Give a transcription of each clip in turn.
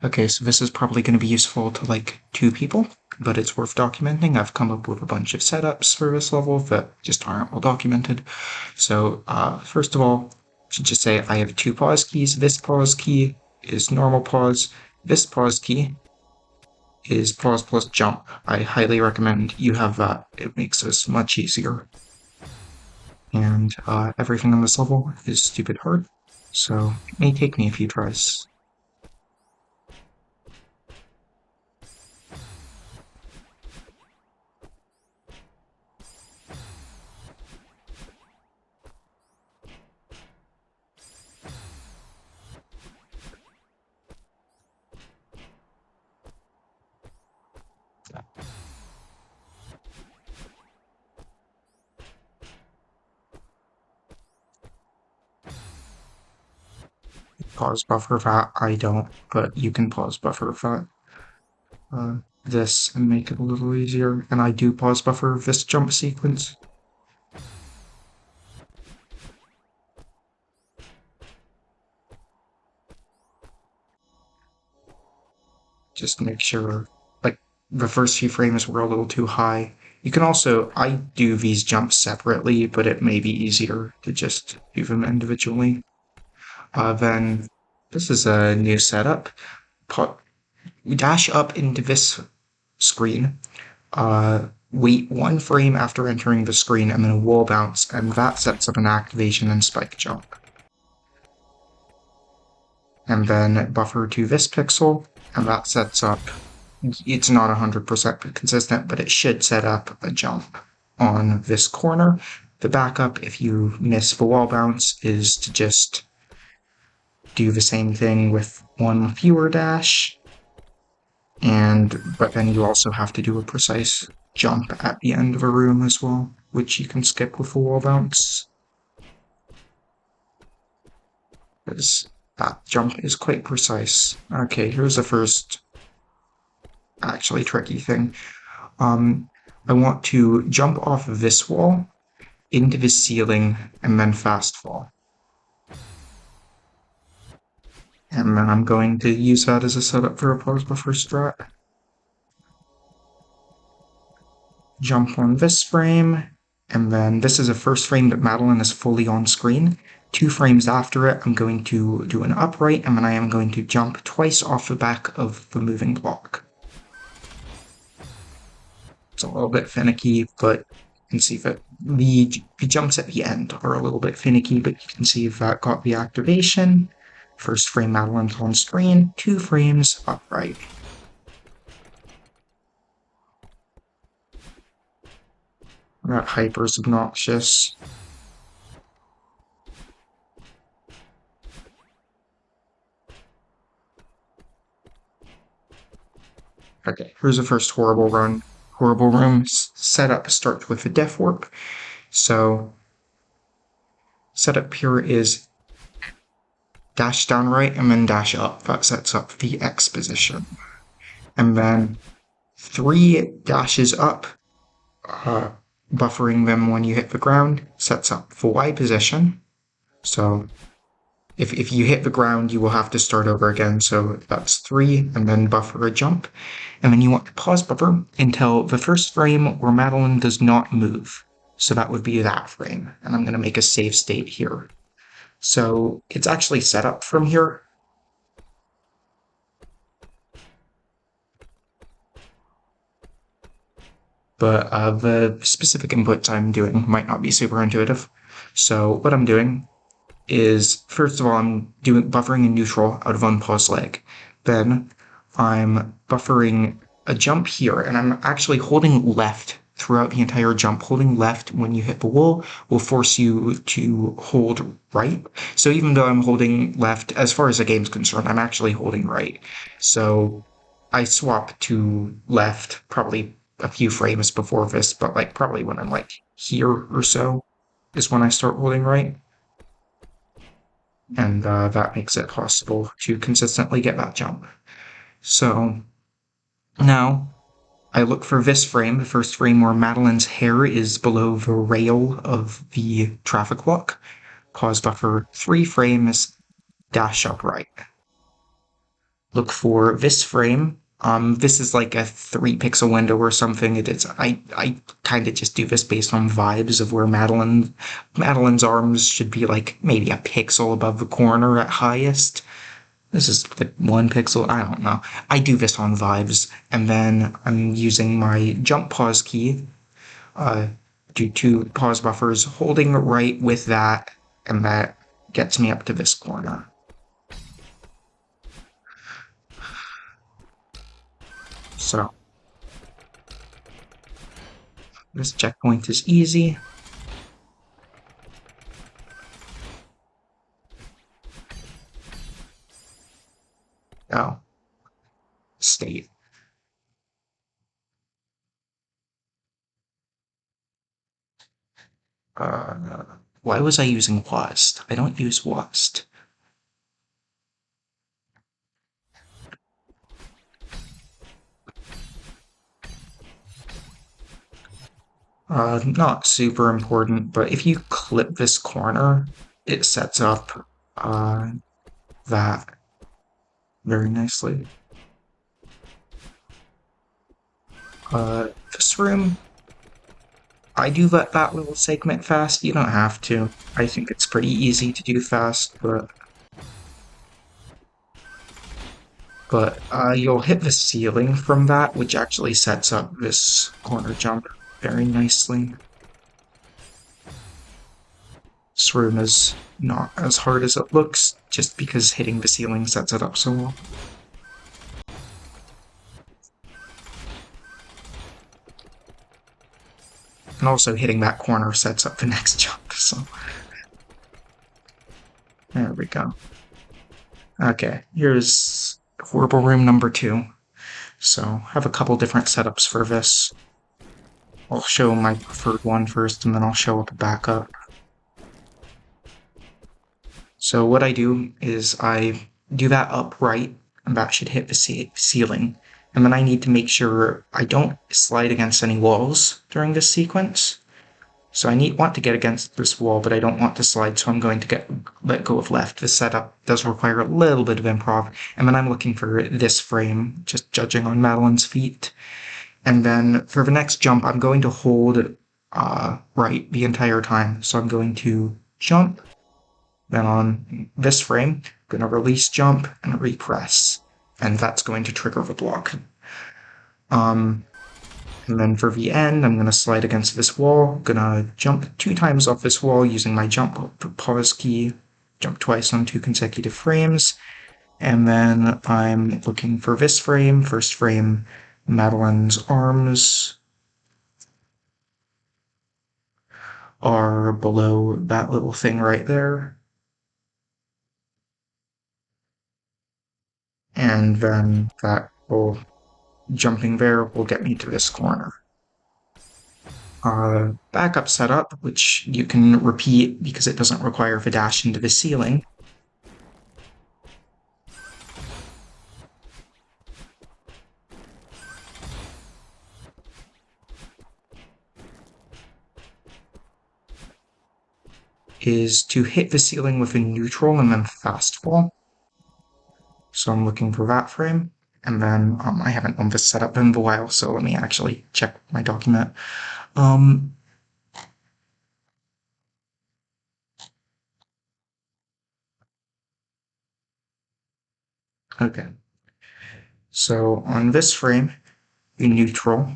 Okay, so this is probably going to be useful to like 2 people, but it's worth documenting. I've come up with a bunch of setups for this level that just aren't well documented. So first of all, I should just say I have 2 pause keys. This pause key is normal pause. This pause key is pause plus jump. I highly recommend you have that. It makes this much easier. And everything on this level is stupid hard, so it may take me a few tries. Pause buffer that, I don't, but you can pause buffer that. This and make it a little easier, and I do pause buffer this jump sequence. Just make sure, like, the first few frames were a little too high. You can also, I do these jumps separately, but it may be easier to just do them individually. Then this is a new setup. We dash up into this screen, wait 1 frame after entering the screen, and then a wall bounce, and that sets up an activation and spike jump. And then buffer to this pixel, and that sets up, it's not 100% consistent, but it should set up a jump on this corner. The backup, if you miss the wall bounce, is to just do the same thing with 1 fewer dash, but then you also have to do a precise jump at the end of a room as well, which you can skip with the wall bounce. Because that jump is quite precise. Okay, here's the first actually tricky thing. I want to jump off of this wall into the ceiling and then fast fall. And then I'm going to use that as a setup for a pause buffer strat. Jump on this frame, and then this is the first frame that Madeline is fully on screen. 2 frames after it, I'm going to do an upright, and then I am going to jump twice off the back of the moving block. It's a little bit finicky, but you can see that the jumps at the end are a little bit finicky, but you can see that got the activation. First frame Madeline's on screen, 2 frames upright. That hyper's obnoxious. Okay, here's the first horrible run. Horrible room setup starts with a def warp. So setup here is dash down right and then dash up. That sets up the X position. And then 3 dashes up, buffering them when you hit the ground, sets up the Y position. So if you hit the ground, you will have to start over again. So that's 3, and then buffer a jump. And then you want to pause buffer until the first frame where Madeline does not move. So that would be that frame. And I'm going to make a save state here. So it's actually set up from here. But the specific inputs I'm doing might not be super intuitive. So what I'm doing is, first of all, I'm buffering a neutral out of unpaused leg. Then I'm buffering a jump here, and I'm actually holding left throughout the entire jump. Holding left when you hit the wall will force you to hold right. So even though I'm holding left, as far as the game's concerned, I'm actually holding right. So I swap to left probably a few frames before this, but like probably when I'm like here or so is when I start holding right. And that makes it possible to consistently get that jump. So now I look for this frame, the first frame where Madeline's hair is below the rail of the traffic block. Pause buffer 3 frames, dash upright. look for this frame. This is like a 3 pixel window or something. I kind of just do this based on vibes of where Madeline's arms should be like maybe a pixel above the corner at highest. This is like 1 pixel. I don't know. I do this on vibes, and then I'm using my jump pause key. Uh, do 2 pause buffers, holding right with that, and that gets me up to this corner. So this checkpoint is easy. Oh, state. Why was I using WASD? I don't use WASD. Not super important, but if you clip this corner, it sets up that very nicely. This room, I do let that little segment fast. You don't have to. I think it's pretty easy to do fast, but you'll hit the ceiling from that, which actually sets up this corner jump very nicely. This room is not as hard as it looks, just because hitting the ceiling sets it up so well. And also hitting that corner sets up the next jump, so... There we go. Okay, here's horrible room number 2. So, I have a couple different setups for this. I'll show my preferred one first, and then I'll show up a backup. So what I do is I do that upright, and that should hit the ceiling. And then I need to make sure I don't slide against any walls during this sequence. So I want to get against this wall, but I don't want to slide, so I'm going to let go of left. This setup does require a little bit of improv. And then I'm looking for this frame, just judging on Madeline's feet. And then for the next jump, I'm going to hold right the entire time. So I'm going to jump. Then on this frame, I'm going to release jump and repress. And that's going to trigger the block. And then for the end, I'm going to slide against this wall. I'm going to jump 2 times off this wall using my jump pause key. Jump twice on 2 consecutive frames. And then I'm looking for this frame. First frame, Madeline's arms are below that little thing right there. And then that will, jumping there will get me to this corner. Backup setup, which you can repeat because it doesn't require the dash into the ceiling. Is to hit the ceiling with a neutral and then fastfall. So I'm looking for that frame. And then I haven't done this setup in a while, so let me actually check my document. Okay. So on this frame, you neutral.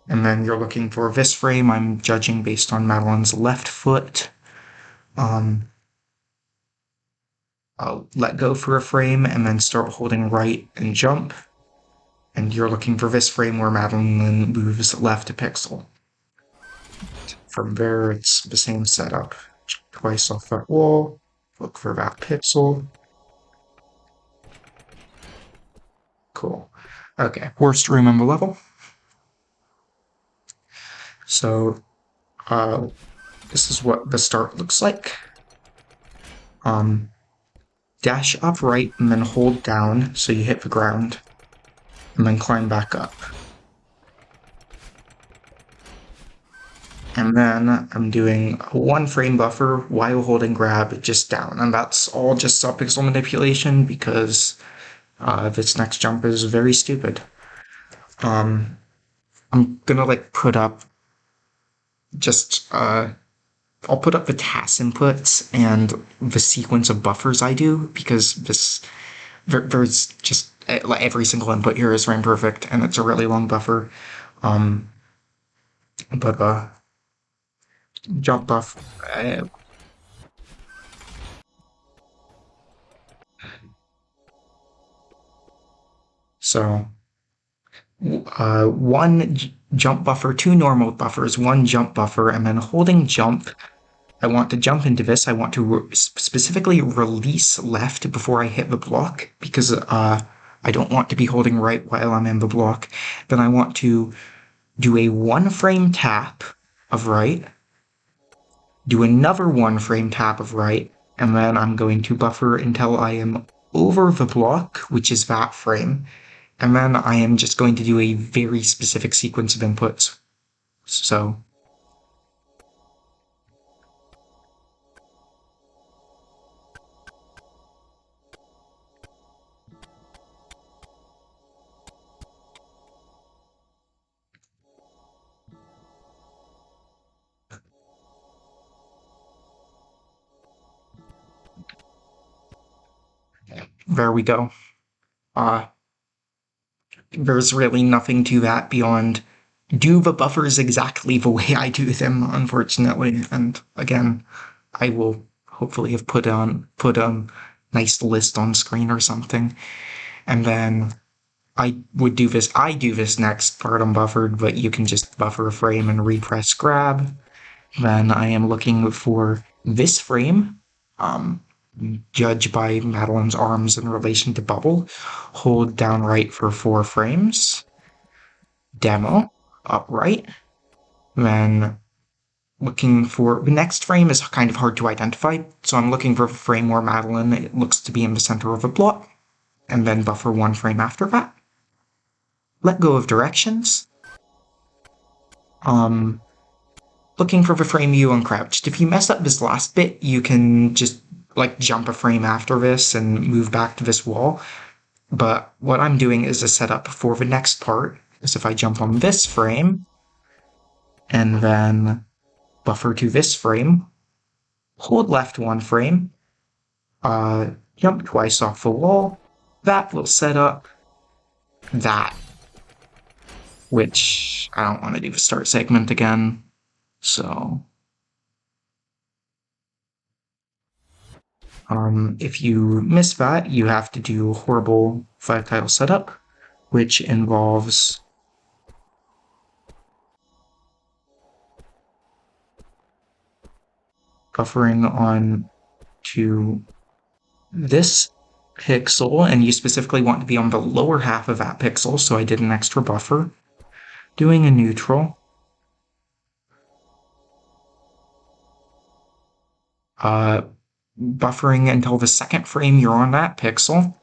And then you're looking for this frame. I'm judging based on Madeline's left foot. I'll let go for a frame and then start holding right and jump. And you're looking for this frame where Madeline moves left a pixel. From there, it's the same setup. Twice off that wall, look for that pixel. Cool. Okay, worst room on the level. So, this is what the start looks like. Dash up right and then hold down so you hit the ground, and then climb back up. And then I'm doing a 1 frame buffer while holding grab just down. And that's all just subpixel manipulation because this next jump is very stupid. I'm gonna like put up just I'll put up the task inputs and the sequence of buffers I do because there's just like every single input here is frame perfect and it's a really long buffer. Um, but jump buff. So one jump buffer, 2 normal buffers, 1 jump buffer, and then holding jump. I want to jump into this. I want to specifically release left before I hit the block because I don't want to be holding right while I'm in the block. Then I want to do a 1 frame tap of right, do another 1 frame tap of right, and then I'm going to buffer until I am over the block, which is that frame. And then I am just going to do a very specific sequence of inputs. So there we go. Uh, there's really nothing to that beyond do the buffers exactly the way I do them, unfortunately. And again, I will hopefully have put a nice list on screen or something. And then I do this next part unbuffered, but you can just buffer a frame and repress grab. Then I am looking for this frame, judge by Madeline's arms in relation to bubble. Hold down right for 4 frames. Demo, upright. Then looking for the next frame is kind of hard to identify, so I'm looking for a frame where Madeline it looks to be in the center of a block, and then buffer 1 frame after that. Let go of directions. Looking for the frame you uncrouched. If you mess up this last bit, you can just like jump a frame after this and move back to this wall. But what I'm doing is a setup for the next part. Is if I jump on this frame and then buffer to this frame, hold left 1 frame, jump twice off the wall. That will set up that, which I don't want to do the start segment again. So if you miss that, you have to do horrible 5-tile setup, which involves buffering on to this pixel, and you specifically want to be on the lower half of that pixel, so I did an extra buffer. Doing a neutral. Buffering until the second frame you're on that pixel.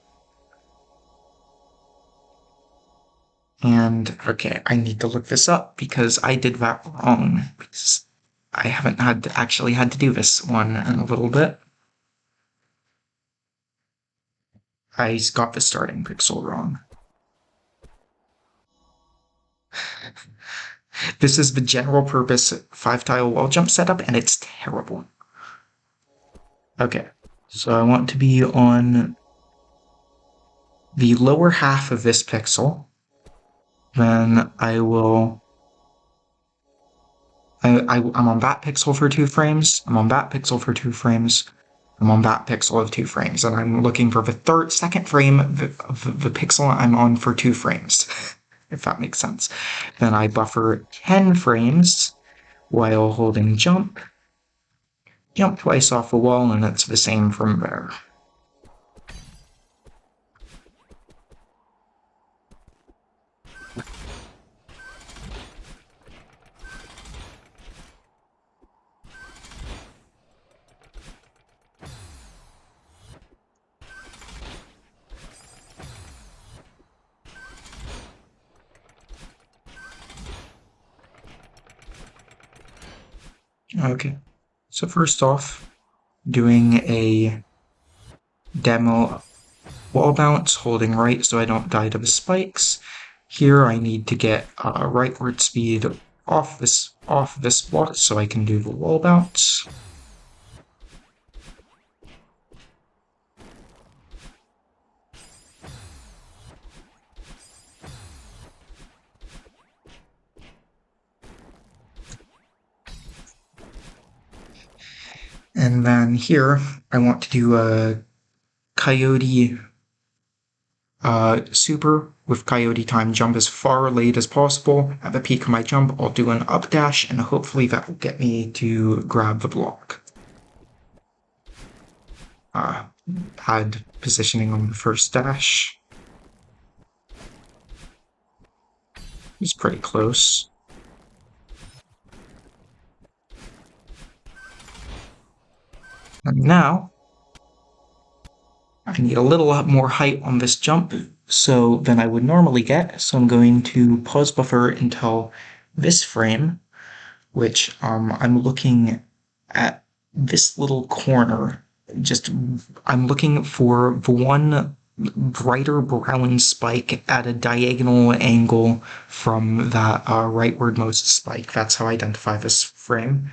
And, okay, I need to look this up because I did that wrong. Because I haven't actually had to do this one in a little bit. I got the starting pixel wrong. This is the general purpose 5-tile wall jump setup, and it's terrible. Okay, so I want to be on the lower half of this pixel. Then I will... I'm on that pixel for 2 frames. I'm on that pixel for 2 frames. I'm on that pixel of 2 frames, and I'm looking for the second frame of the pixel I'm on for 2 frames, if that makes sense. Then I buffer 10 frames while holding jump. Jump twice off the wall, and it's the same from there. Okay. So first off, doing a demo wall bounce, holding right so I don't die to the spikes. Here I need to get rightward speed off this block so I can do the wall bounce. And then here I want to do a coyote super with coyote time jump as far late as possible. At the peak of my jump, I'll do an up dash, and hopefully that will get me to grab the block. Had positioning on the first dash. It's pretty close. And now I need a little more height on this jump than I would normally get, so I'm going to pause buffer until this frame, which I'm looking at this little corner. I'm looking for the one brighter brown spike at a diagonal angle from that rightwardmost spike. That's how I identify this frame.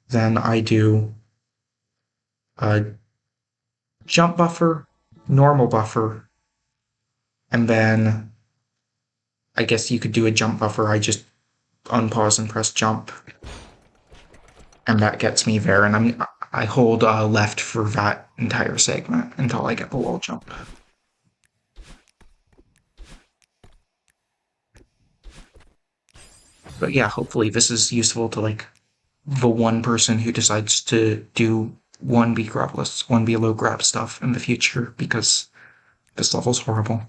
Then I do a jump buffer, normal buffer, and then I guess you could do a jump buffer. I just unpause and press jump, and that gets me there. And I hold left for that entire segment until I get the wall jump. But yeah, hopefully this is useful to like the one person who decides to do 1B grabless, 1B low grab stuff in the future, because this level's horrible.